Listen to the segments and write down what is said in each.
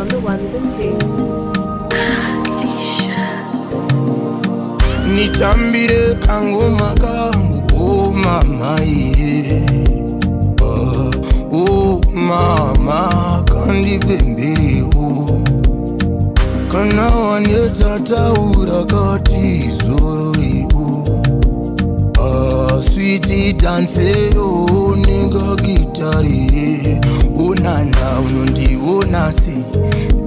on the ones and twos. Nitambire kangoma kangu, oh mama yeah. Oh mama kandi pembere oh. Kana waneta taura kati zorori oh. Sweetie dance oh nigga guitari oh nana unondi oh nasi.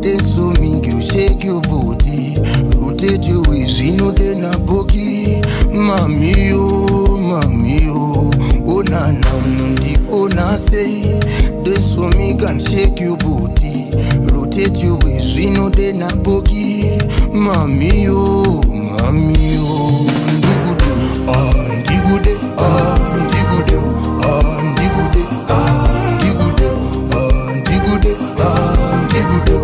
There's so mingi you shake your body, rotate your waist, no de na boki. Mami oh, oh na na unundi oh na say. There's so me can shake your body, rotate your waist, no de na boki. Mami oh, ndigude, ndigude, ndigude, ndigude, ndigude, ndigude, ndigude.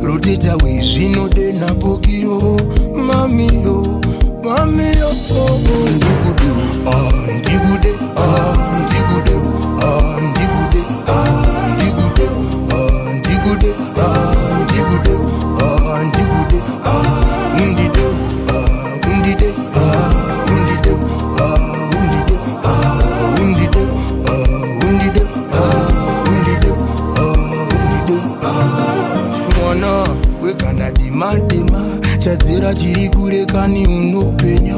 Rotate away, she know de na pokio. Mami yo, oh, ndigude, ndigude, ndigude, ndigude, ndigude, ndigude, ndigude, ndigude, undide, undide, undide, undide, undide, undide, undide, mwana wekanda dima chadzira chiri kure kani unopenya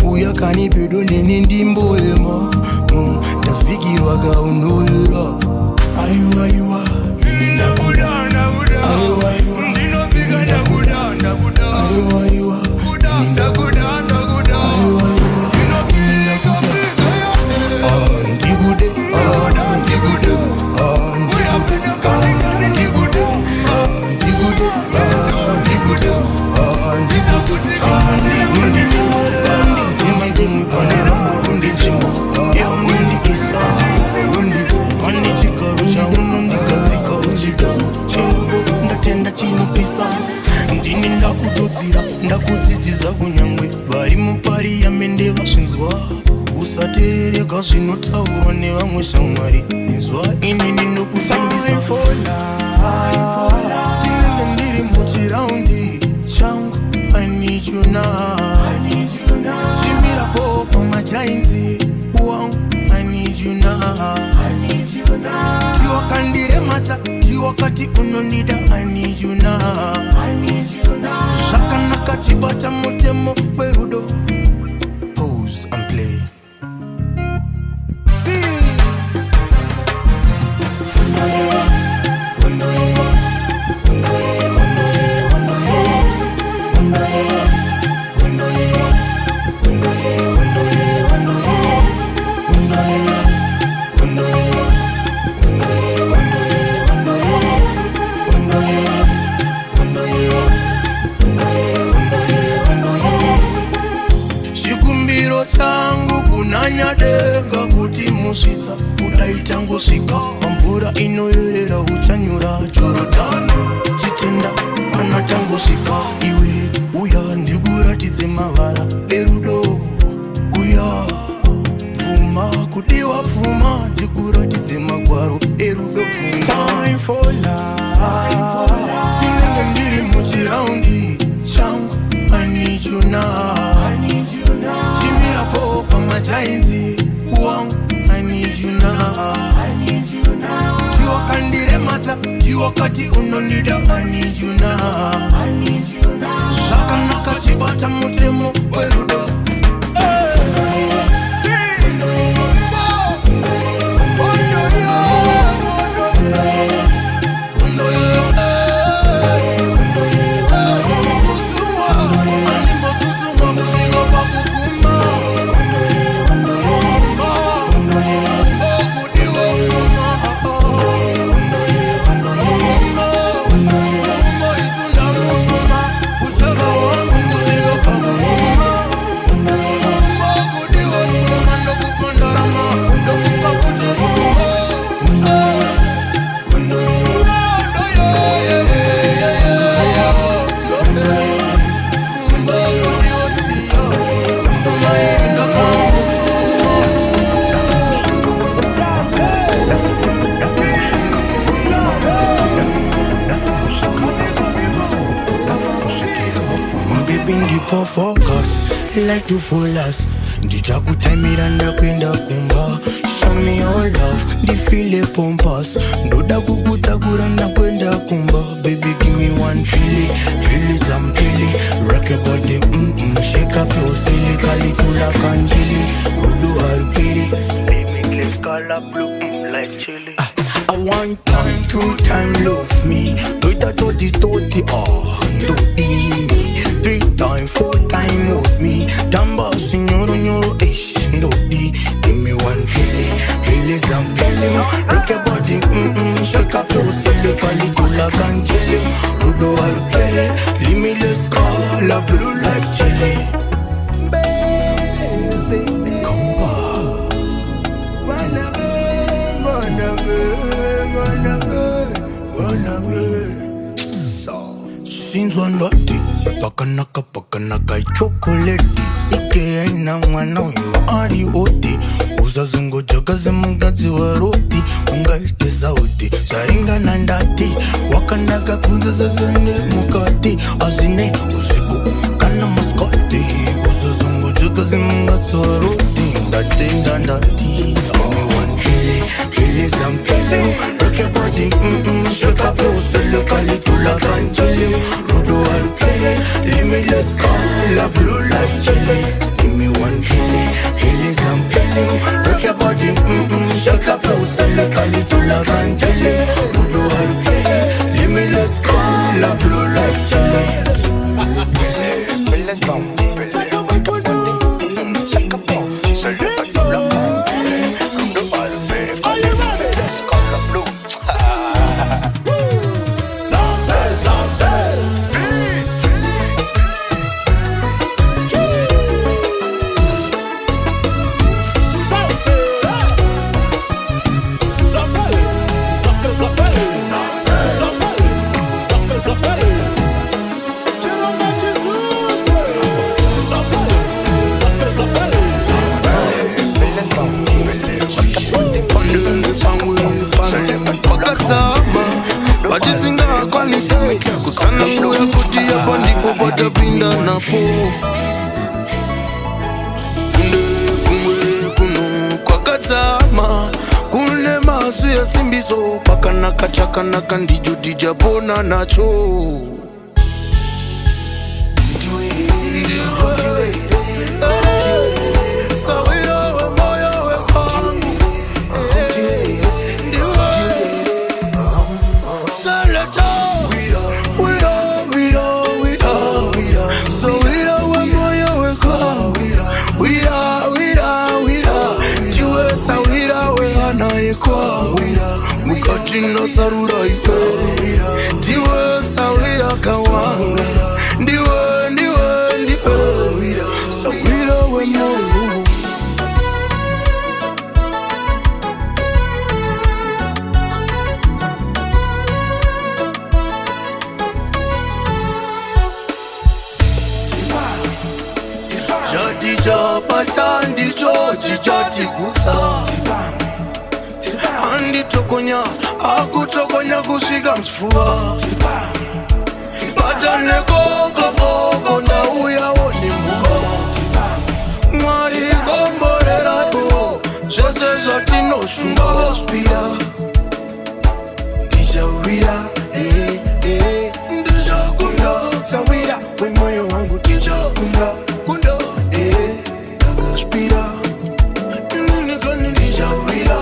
uya kani pedo nene ndimboema ndafikirwa kaunoera aiwa ini ndakuda aiwa ndinopika ndakuda aiwa ndakuda ndakudzidzisa kunyangwe vari mupariyamende vashinzwa usateereka zvinotaurwa nevamwe shamwari inzwa inini ndokusimbisa ndinenge ndiri muchiraundi changu I need you now chimirapo pamajainzi wangu I need you now tiwakandiremadza tiwakati unonida I need you now zvakanaka chibata mutemo werudo. Pose and play. Kunanyadenga kuti musvitsa kudaita ngosvika pamvura inoyerera uchanyura Jorodhani chitenda kana tangosvika iwe uya ndikuratidze mavara erudo uya pfuma kuti wapfuma ndikuratidze magwaro erudo pfuma time for love ndinenge ndiri muchiraundi changu I need you now chimirapo pamajainzi wangu I need you now tiwakandiremadza tiwakati unonida I need you now zvakanaka chibata mutemo werudo. hyper focus, like to full us. Ndija kutaimiranda kwenda kumba. Show me your love, ndifile pompas. Ndoda kukutakura kwenda kumba. Baby give me one pilly, pilly some pilly. Rock your body, shake up your silly. Calicula canjili, Rudu Arpiri. Baby clips color blue, like chili. I want time, 2 time love me. Do that toti, do me. 3 time, 4 time love me. Tamba signoro, ish, do di. Give me one pilly, pilly some pilly. Rock your body, shake up your silly. Calicula canjili, Rudu Arpiri. Limitless color blue like chili. Since one day, pakanaka chocolate. Ike na mwana uyu ari oti. Uzazungo jokaze mungazi wa roti. Ungaite sauti, saringa na ndati. Wakanaga kunza zazane mukati. Azine usiku, kana maskoti. Uzazungo jokaze mungazi wa roti. Ndati. Only one pilly some pilly. Rock your body, shake up your soul. Calicula canjili, Rudu Arpiri. Limitless color blue like chili. Give me one pilly some pilly. Rock your body, shake up your soul. Calicula canjili, Rudu Arpiri. Limitless color blue like chili. Pilly some pilly. Shake up your soul. Calicula canjili, Rudu Arpiri. Limitless color blue. Wajisinga kwa nise kusana nguya kutia bondi bobota pinda na po. Kunde kwa katsama. Kune masu ya simbiso. Pakana kachaka ndijo dijabona nacho. Mukachino sarura ife. Diwe sawira kawanga. Ndiwe sawira we moyo. Jadi japata ndicho jijati kusa. Andi tokonya, akutokonya kushika mchifua. Patane koko na uya woni mbuko. Mwari gomborera ko, jese zati no shunga hospira. Nisha uwira, ndija kunda. Sawira, we moyo wangu tija kunda. Daga hospira. Ndija uwira.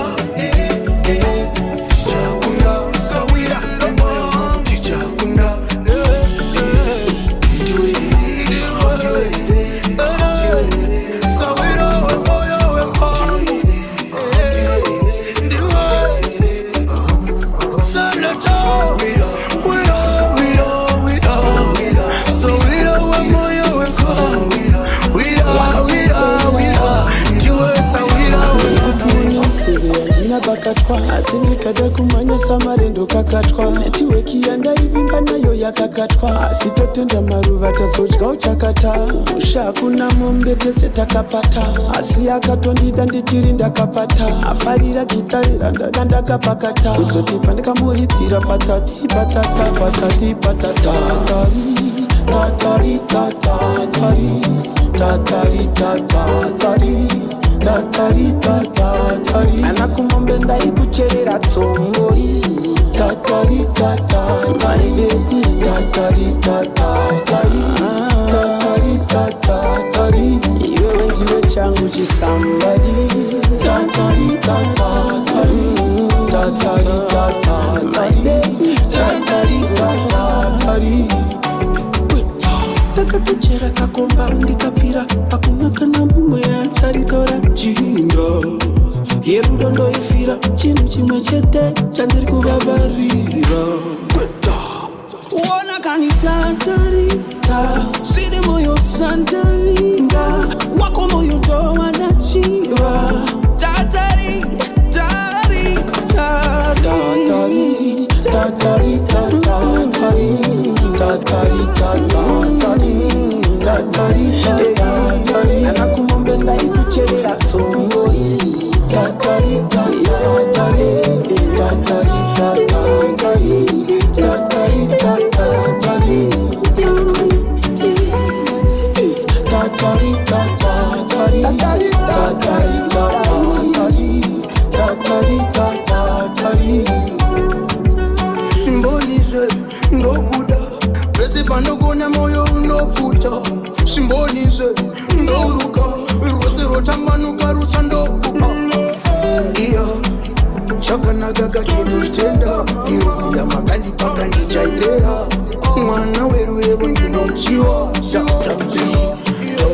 Bakatwa asindikada kumanya samarendo kakatwa netiweki yanda ivinga nayo yakakatwa asitotenda maruva tazodya uchakata musha kuna mombe tese takapata asi akatondida ndichiri ndakapata afarira gitarira ndakapakata kuzoti pandikamuritsira patati tatari tatari tatari tatari tatari tatari anakumombe ndaikucherera tsongoi tatari tatari tatari tatari tatari tatari iwewe ndiwe changu chisambari tatari tatari tatari tatari tatari tatari takatuchera kakomba ndikapira hakuna kana mumwe acharitora jinga yerudo ndoifira chinhu chimwe chete chandiri kuvavarira uona kanitatarita zviri moyo sandaringa wako moyo ndowanachiva tatari tatari tatari tatari tatari tatari tatari tatari anakumombe ndaikucherera tsongoi tatari tatari tatari tatari tatari tatari tatari tatari tatari tatari simbonize ndokuda pese panogona moyo unopfuta simbonize ndouruka rwose rotambanuka rutsa ndokupa iya chakanaka kakinoshitenda irosiya makandipaka ndichairera mwana werurevo ndinomuchiwa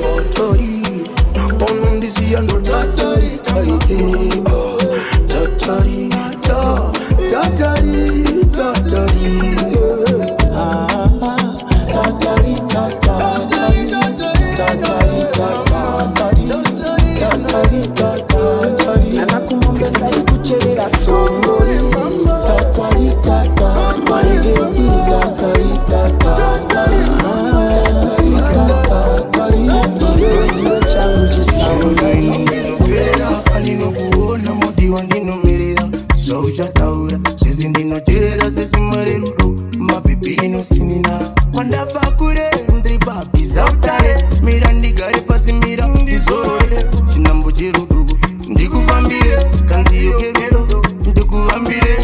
tatari paunondisiya ndotatari tatari tatari tatari anakumombe ndaikucherera tsongoi tatari tatari iwe changu chisambai andinokuona mudi wandinomerera zvauchataura zvese ndinoteerera sesimare rudo mabhebhi inosinina kwandabva kure ndiri pabhiza utare mira ndigare pasi mira ndizorore chinambo cherudo ndikufambire kanziyo kerudo ndikuvambire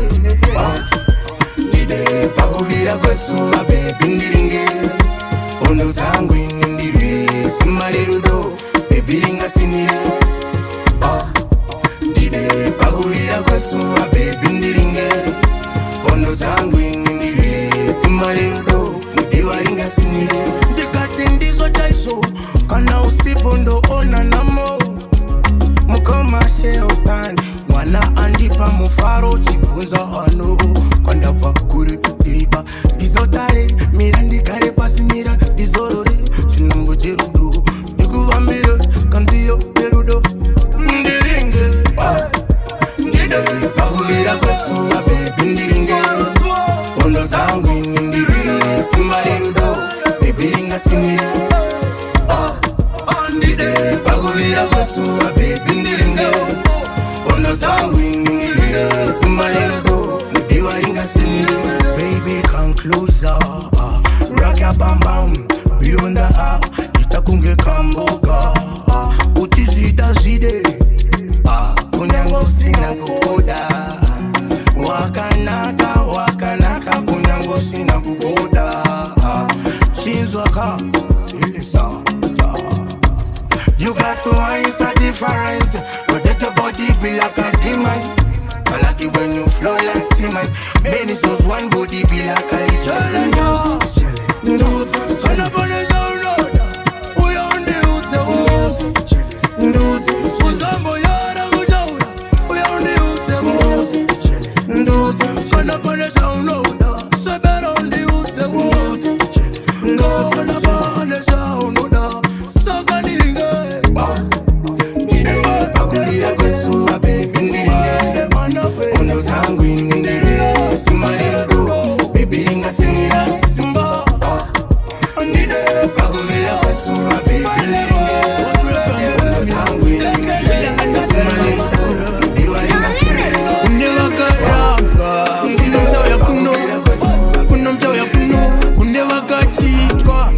ndide pakuvira kwesuva bhebhi ndiringe hondo dzangu ine ndirwe simare rudo bhebhi ringasinire ndide pakuvira kwesuva bhebhi ndiringe hondo dzangu ine ndirwe simare rudo mudiwa ringasinire ndikati ndizvo chaizvo kana usipo ndoona namo mukomasheotani mwana andipa mufaro chibvunza ano kwandabva kure ndiripa ndizotare mira ndigare pasi mira ndizorore chinongo cherudo ndikuvambire kanziyo perudo ndiringe ndide pakuvira kwesuva bhebhi ndiringe hondo dzangu ine ndirwe simba rerudo bhebhi ringasinire ndide pakuvira kwesuva bhebhi ndiringe hondo dzangu ine ndirwe simba rerudo mudiwa ringasinire baby come closer rock your bam bam beyond the hour itakunge kamboga utizvida zvide kunyange usina kukoda wakanaka wakanaka kunyange usina kukoda chinzwaka silisa you got to answer different protect your body be like a demon I like it when you flow like cement many souls one body be like a Israel nduzi anaboneza unoda uyaundi use nduzi uzambo yara kujaura uyaundi use nduzi anaboneza unoda sebera undi use nduzi anaboneza unoda saka niringe ndidewe pakuvira kwesuva bhebhi ndiringe hondo dzangu ine ndirwe simba rerudo bhebhi ringasinira simba ndide pakuvira kwesuva bhebhi ndiringe hondo dzangu ine ndirwe simba rerudo mudiwa ringasinira kuno mchauya kuno kune vakachitwa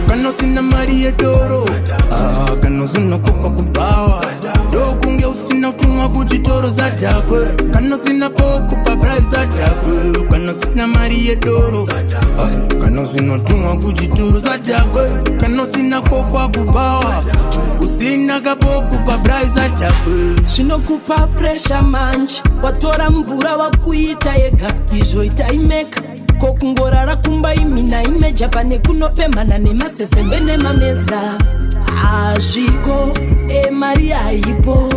Kana usina mari yedoro kana usina koka kubawa ndokunge usina utumwa kuchitoro zadhakwe kana usina poko pabribe zadhakwe kana usina mari yedoro kana usina utumwa kuchitoro zadhakwe kana usina kokwa kubawa usina kapoko pabribe zadhakwe zvinokupa pressure manje watora mvura wakuita yega izvo itaimeka kokungorara kumba imina imeja pane kunopemhana nemasesembe nemamedza azviko mari haipo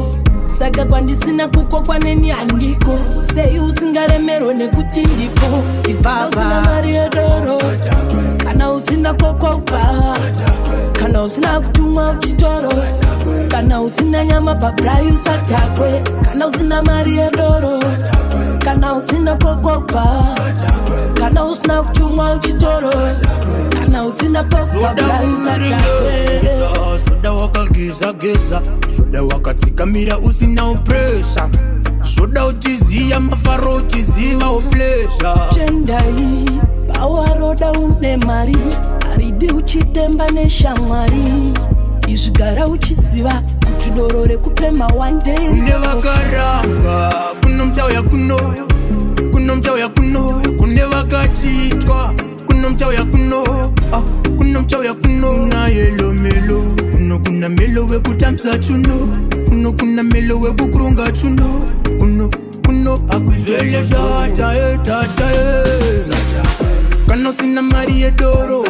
saka kwandisina kukokwa neni handiko sei usingaremero nekuti ndipo ibaba usina mari yedoro kana usina kokwa upa kana usina kutumwa kuchitoro kana usina nyama pabrai usatakwe kana usina mari yedoro kana usina kokwa upa kana usina kutumwa kuchitoro kana usina kokwa pabrai usatakwe soda wakageza soda wakatsikamira usina upressure soda uchiziya mafaro uchiziva uplesha chendai pawaroda une mari aridi uchitemba neshamwari izvigara uchiziva kuti doro rekupema one day kune vakaramba kuno mchauya kuno mchauya kuno kune vakachitwa kuno mchauya kuno mchauya kuno na yelo melo kuno kuna melo wekutamsa chuno kuno kuna melo wekukurunga chuno kuno akuzele tata kana usina mari yedoro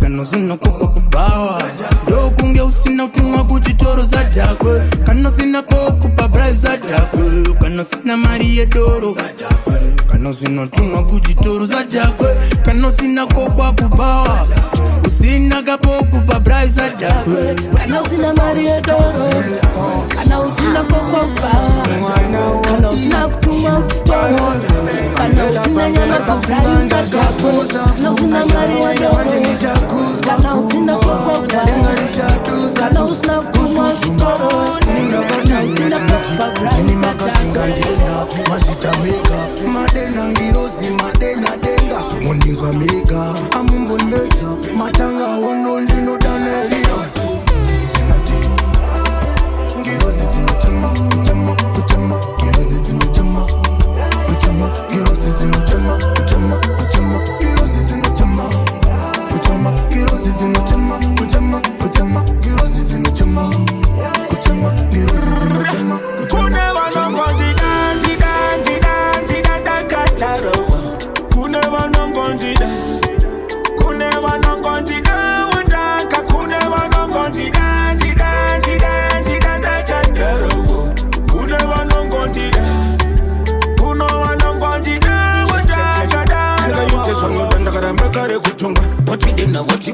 kana usina kokwa kubawa ndokunge usina utumwa kuchitoro zadhakwe kana usina poko pabribe zadhakwe kana usina mari yedoro kana usina utumwa kuchitoro zadhakwe kana usina kokwa kubawa usina kapoko pabribe zadhakwe kana usina mari yedoro kana usina kokwa kubawa kana usina kutumwa kuchitoro kana usina nyama pabribe zadhakwe kana usina mari yedoro kana usina kokwa kubawa kana usina kutumwa kuchitoro kana usina kokwa pabribe zadhakwe madena ngirozi madena denga mundinzwa mega amumboneza matanga ono ndinodaneria ngirozi zinachama ngirozi zinachama ngirozi zinachama ngirozi zinachama ngirozi zinachama ngirozi zinachama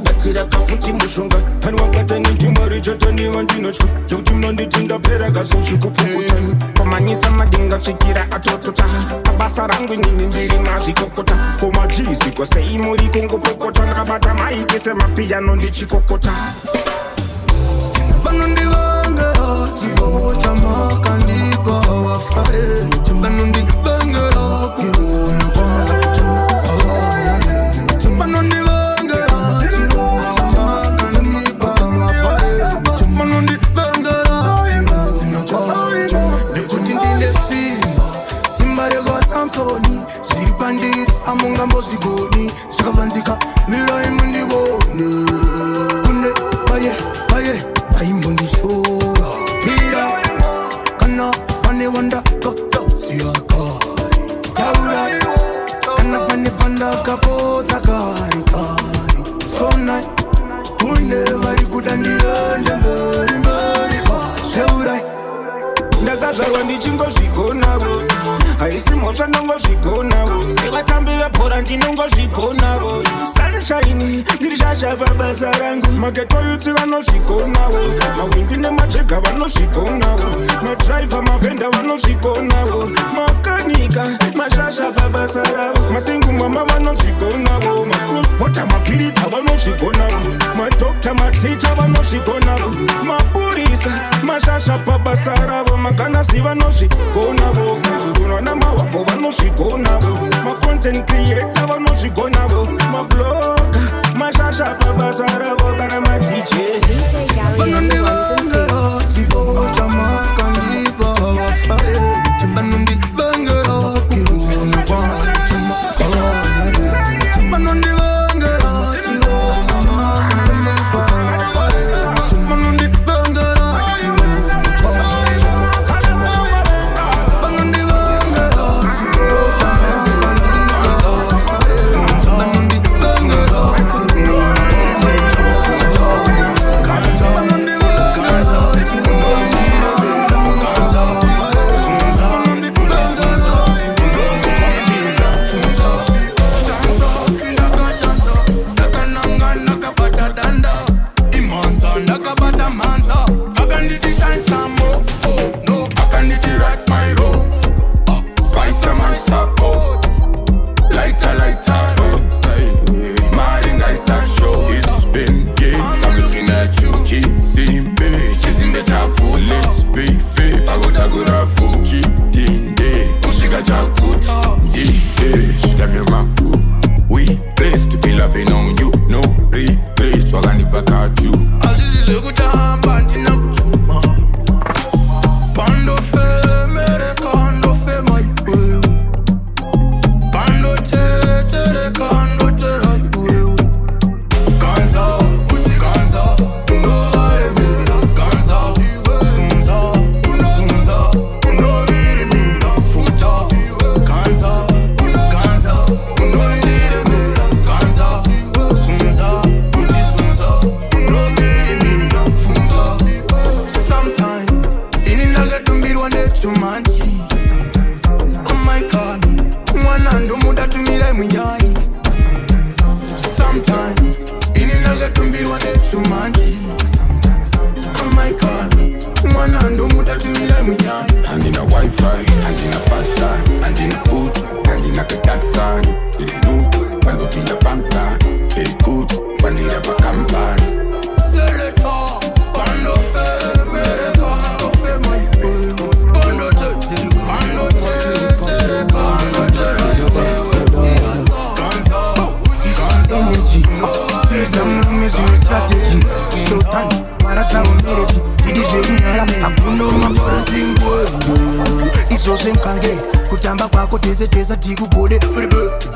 watidina kafuti mushonga hani wakata nitimari chatani wandinotya chekuti mnonditinda pera kasozvikupukutani komanyisa madinga svikira atotota abasa rangu nyini ndiri mazvikokota komachizi kwasei muri kungopokota ndakabata maiki semapiyano ndichikokota vanondivangera chivo chamakandipa wafare vanondivangera zviri amungambozvigoni zvakavanzika mirai mundivone kune vaye vaimbondishora mira kana pane vandakakasiya kari taura kana pane pandakapodza kari sonai kune vari kuda ndiende mberi teurai ndakazvarwa ndichingozvigonavo haisi mhosva ndongozvigonavo sevatambi vebhora ndinongozvigonavo sunshine ndiri shasha pabasa rangu maketoyutsi vanozvigonavo mawindi nemajega vanozvigonavo madhiraivha mavhenda vanozvigonavo makanika mashasha pabasa ravo masingumama vanozvigonavo makrosbota mapirita vanozvigonavo madokta maticha vanozvigonavo mapurisa mashasha pabasa ravo makanasi vanozvigonavo mazurunwa namahwako vanozvigonavo content creator vanozvigonavo mabloga mashasha pabasaravo kana madj kutamba kwako tese tikugode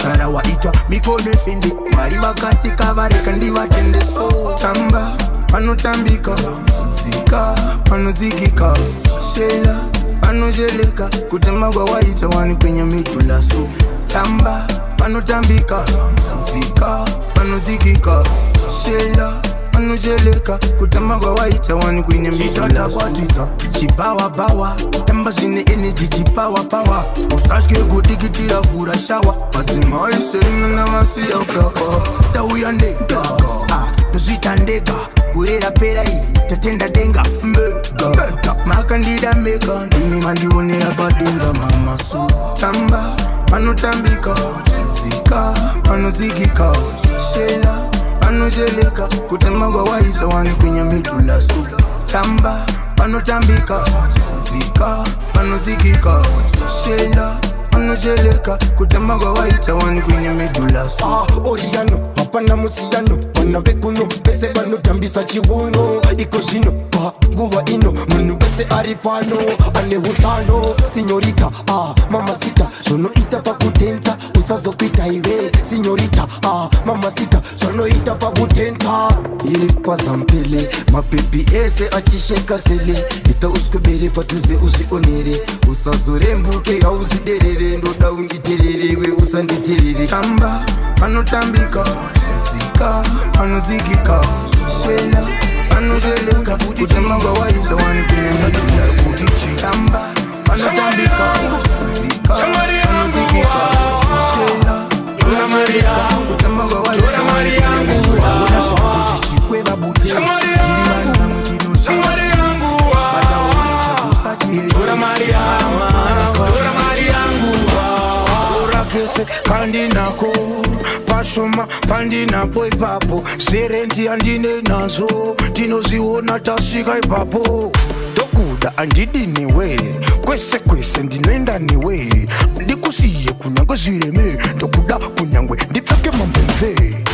kana waitwa mikono efindi mari vakasika vareka ndivatende so tamba panotambika zika panodzikika shela panojeleka kutamba kwawaita wani kwenye midula so tamba panotambika zika panodzikika shela panojeleka kutamba kwawaita wani kwenye midula so chibawa tamba zine energy chibawa usashke kutikitira fura shawa madzimai serena namasiya ukaka tauya ndega tozvita ndega kurera pera iri tatenda denga mbega makandida mega ndimi mandionera padenga mamaso tamba panotambika zika panodzikika shela panojeleka kutamba kwawaita wani kwenye midula so tamba panotambika zika panodzikika shela panojeleka kutamba kwawaita wani kwenye midula so Oriyano hapana musiyano vana vekuno vese vanotambisa chiuno iko zvino panguva ino munhu vese ari pano ane utano sinyorita mamasita zvonoita pakutenza usazokuita iwe sinyorita mamasita zvonoita pakutenza iri pazampele mapepi ese achisheka sele ita usikubere padhuze uzvionere usazorembuke hauziderere ndoda unditererewe usanditerere tamba panotambika zika panodzikika shela panojeleka kutamba kwawaita wani kwenye midula tamba panotambika zika panodzikika shela panojeleka kutamba kwawaita wani kwenye midula chikweva bute kandinako pashoma pandinapo ipapo serendi andine nazo tinoziona tasvika ipapo tokuda andidiniwe kwese ndinoenda newe ndikusiye kunyangwe zvireme ndokuda kunyangwe nditsake mamvemve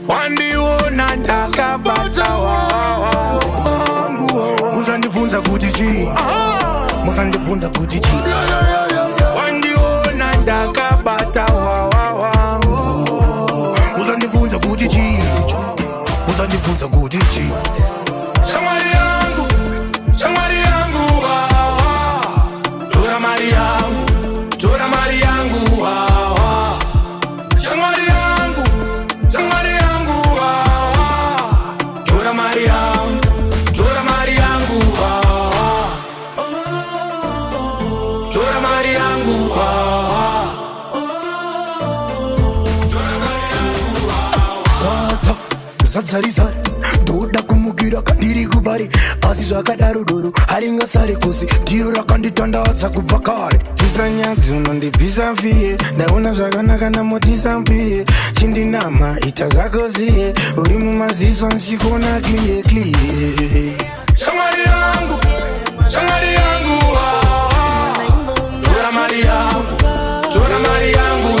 wandiona ndakabata wangu muzandibvunza kuti chii muzandibvunza kuti chii wandiona ndakabata wangu muzandibvunza kuti chii muzandibvunza kuti chii shamwari yangu tora mari yangu shamwari yangu tora mari yangu tora mari yangu zadzarisa ndoda kumukira kandiri kubari asi zvakadaro doro haringasare kusi ndiro rakanditandadza kubva kare bvisanyadzi unondibvisa mfiye ndaona zvakanaka namotisa mpiye chindinama ita zvakoziye uri mumaziso ndichikona kliye shamwari yangu tora mari yangu tora mari yangu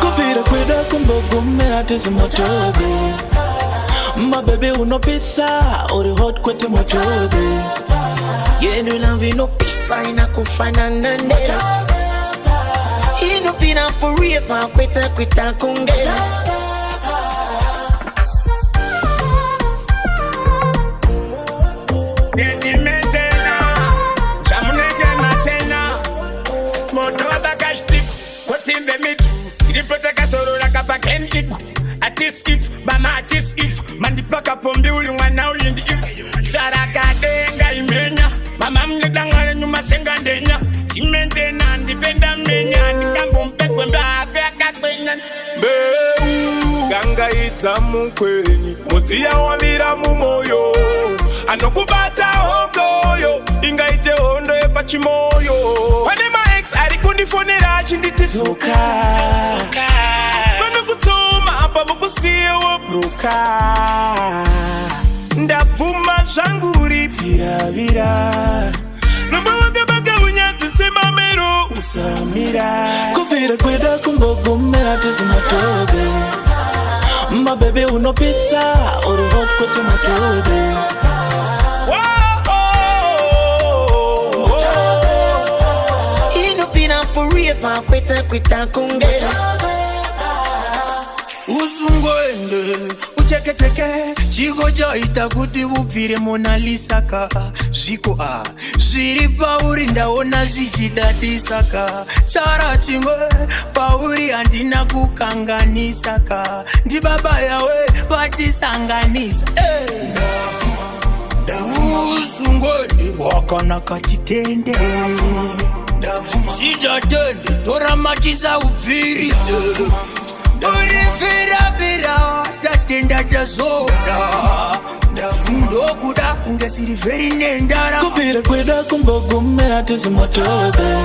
kuvira kweda kumbogume atizi motobe mabebe unopisa uri hot kwete motobe yenu lamvi inopisa inakufanana nene inofina forever kweta kunge mandipaka pombi uli mwana ulindi if sarakadenga imenya mama mnedangale nyuma senga ndenya chimentena ndipenda menya ndikambo mpekwe mbape akakwenya mbeu ganga ita mukwenyi muziya wamira mumoyo anokubata hondoyo ingaite hondo yepachimoyo pane ma-ex ari kundifonera chinditisuka vanokutoma apa vokusiye wobruka ndapfuma zvangu riviravira nomba wakabaka unyadzi semamero usamira kuvira kweda kumbogumera tizi motobe mabebe unopisa uri hot kwete motobe inofina forever kweta kunge usungoende uchekecheke chiko chaita kuti ubvire monalisaka zviko zviri pauri ndaona zvichidadisaka chara chimwe pauri handina kukanganisaka ndibaba yawe vatisanganisa usungoende wakanaka titende sijatende toramatisa ubvirise urivira tatenda tazoda ndokuda kunge siri veri nendara kuvira kweda kumbogume atizi motobe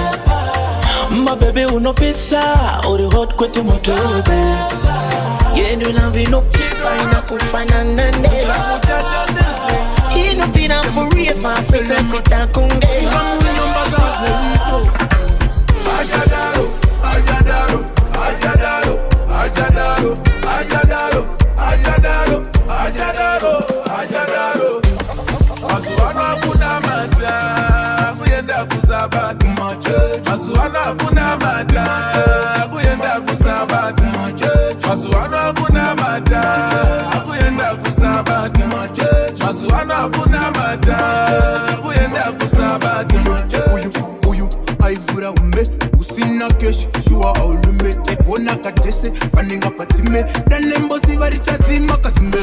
mabebe unopisa uri hot kwete motobe yenu lamvi inopisa inakufanana nene inofina forever kweta kunge mazuwano hakuna mata kuyenda kuzabata mazuwano hakuna mata kuyenda kuzabata mazuwano hakuna mata kuyenda kuzabata mazuwano hakuna mata kuyenda kuzabata uyu aivura umbe usina keshi shuwa aulume ebona katese panenga patsime danembosi varichadzima kasimbe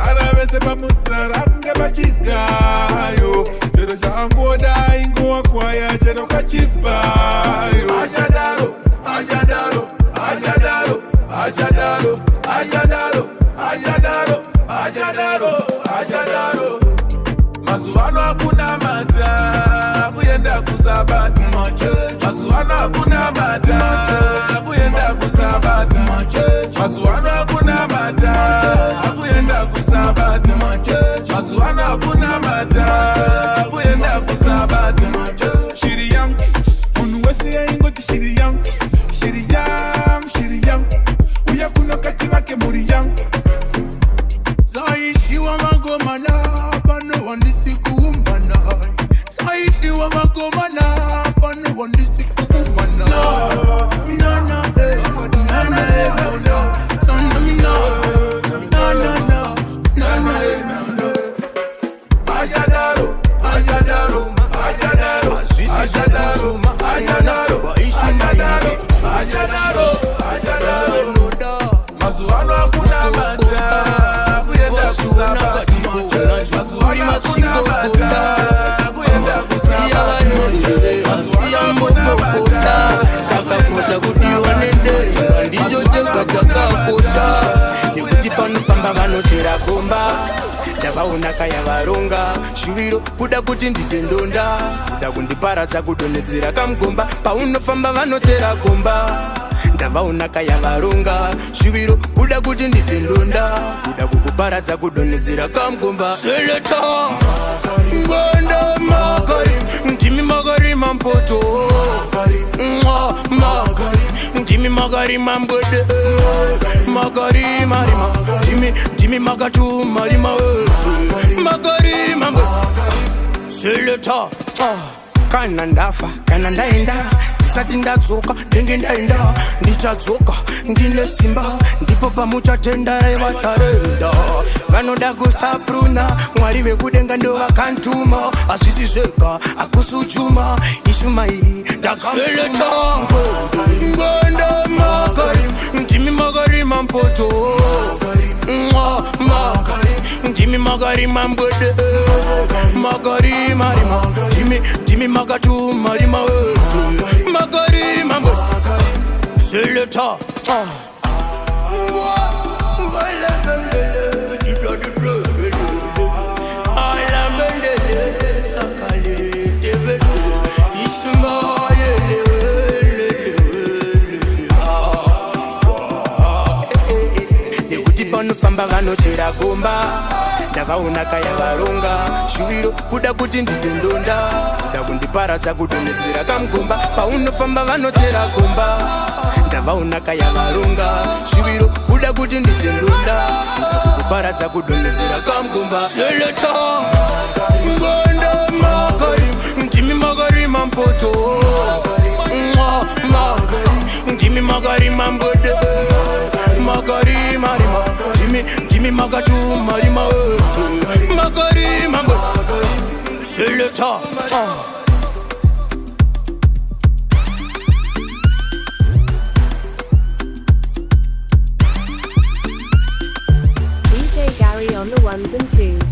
aravese pamutsara kunge pachigayo chero changoda ingowa kwaya chero kachivayo achadaro mazuwano hakuna mata kuyenda kuzabata mazuwano hakuna mata kuyenda kuzabata mazuano hakuna mata hakuenda kusabata mazuano hakuna mata hakuenda kusabata shiri yang unuwesi ya ingoti shiri yang uya kuna katima ke muri yang Zaishi wa magomana Bano wandisi kuumana Zaishi wa magomana Bano wandisi kuumana mazuano hakuna mata chakakosha kudiwa nendenga ndicho chega chakakosha nekuti panofamba vanochera gomba ndavaonaka yavaronga shuviro kuda kuti ndite ndonda kuda kundiparadza kudonhedzera kamugomba paunofamba vanochera gomba ndavaonaka yavaronga shuviro kuda kuti ndite ndonda kuda kukuparadza kudonhedzera kamugomba seleta ngonda makari ndimi makari mampoto ndimi makari mambwede makari marima ndimi makatu marima makari mambwede seleta kana ndafa kana ndaenda ndisati ndadzoka ndenge ndaenda ndichadzoka ndine simba ndipo pamuchatenda revatarenda vanoda kusapruna mwari vekudenga ndo vakantuma hazvisi zvega akusuchuma ishuma iri ndakaseleta ngonda makari ndimi makari mampoto ndimi makari mambwede makari marima ndimi makatu marima makari mambwede seleta vanofamba vanochera gomba ndavaonaka yavaronga shuviro kuda kuti ndite ndonda kuda kundiparadza kudonhedzera kamugomba paunofamba vanochera gomba ndavaonaka yavaronga shuviro kuda kuti ndite ndonda kuda kukuparadza kudonhedzera kamugomba seleta ngonda makari ndimi makari mampoto ndimi makari mambwede makari marima ndimi makatu marima makari mambwede seleta DJ Gary on the ones and twos.